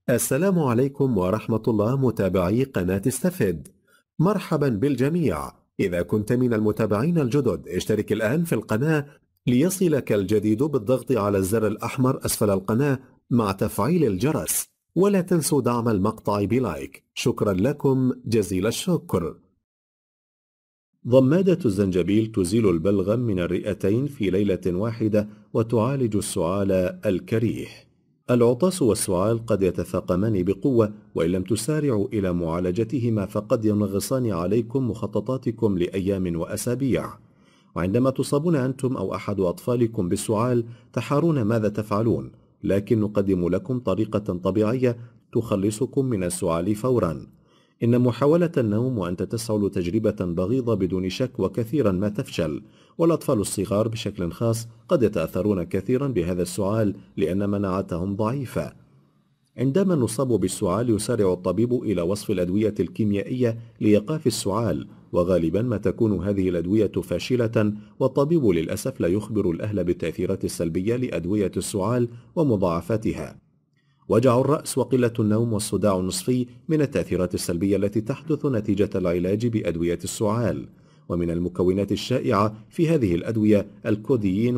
السلام عليكم ورحمة الله متابعي قناة استفد. مرحبا بالجميع. إذا كنت من المتابعين الجدد اشترك الآن في القناة ليصلك الجديد بالضغط على الزر الأحمر أسفل القناة مع تفعيل الجرس، ولا تنسوا دعم المقطع بلايك. شكرا لكم جزيل الشكر. ضمادة الزنجبيل تزيل البلغم من الرئتين في ليلة واحدة وتعالج السعال الكريه. العطاس والسعال قد يتفاقمان بقوة، وإن لم تسارعوا إلى معالجتهما فقد ينغصان عليكم مخططاتكم لأيام وأسابيع. وعندما تصابون أنتم أو أحد أطفالكم بالسعال تحارون ماذا تفعلون، لكن نقدم لكم طريقة طبيعية تخلصكم من السعال فورا. إن محاولة النوم وأنت تسعل تجربة بغيضة بدون شك، وكثيرا ما تفشل، والأطفال الصغار بشكل خاص قد يتأثرون كثيرا بهذا السعال لأن مناعتهم ضعيفة. عندما نصاب بالسعال يسارع الطبيب إلى وصف الأدوية الكيميائية لإيقاف السعال، وغالبا ما تكون هذه الأدوية فاشلة، والطبيب للأسف لا يخبر الأهل بالتأثيرات السلبية لأدوية السعال ومضاعفاتها. وجع الرأس وقلة النوم والصداع النصفي من التأثيرات السلبية التي تحدث نتيجة العلاج بأدوية السعال. ومن المكونات الشائعة في هذه الأدوية الكوديين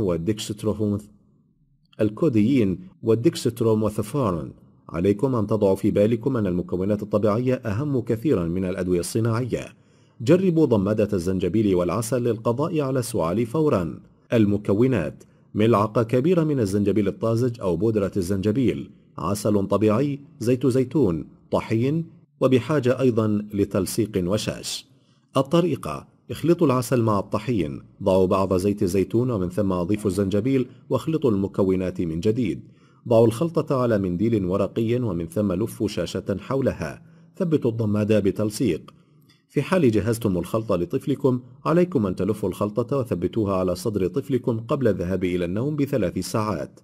والديكستروميثوفورون. عليكم أن تضعوا في بالكم أن المكونات الطبيعية أهم كثيرا من الأدوية الصناعية. جربوا ضمادة الزنجبيل والعسل للقضاء على السعال فورا. المكونات: ملعقة كبيرة من الزنجبيل الطازج أو بودرة الزنجبيل، عسل طبيعي، زيت زيتون، طحين، وبحاجة أيضا لتلصيق وشاش. الطريقة: اخلطوا العسل مع الطحين، ضعوا بعض زيت الزيتون ومن ثم أضيفوا الزنجبيل واخلطوا المكونات من جديد. ضعوا الخلطة على منديل ورقي ومن ثم لفوا شاشة حولها. ثبتوا الضمادة بتلصيق. في حال جهزتم الخلطة لطفلكم عليكم أن تلفوا الخلطة وثبتوها على صدر طفلكم قبل الذهاب إلى النوم ب3 ساعات.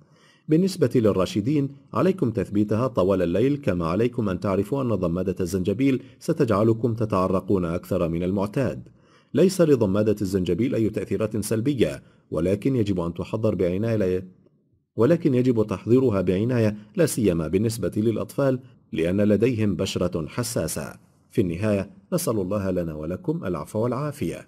بالنسبة للراشدين عليكم تثبيتها طوال الليل، كما عليكم أن تعرفوا أن ضمادة الزنجبيل ستجعلكم تتعرقون أكثر من المعتاد. ليس لضمادة الزنجبيل أي تأثيرات سلبية، ولكن يجب تحضيرها بعناية، لا سيما بالنسبة للأطفال لأن لديهم بشرة حساسة. في النهاية نسأل الله لنا ولكم العفو والعافية.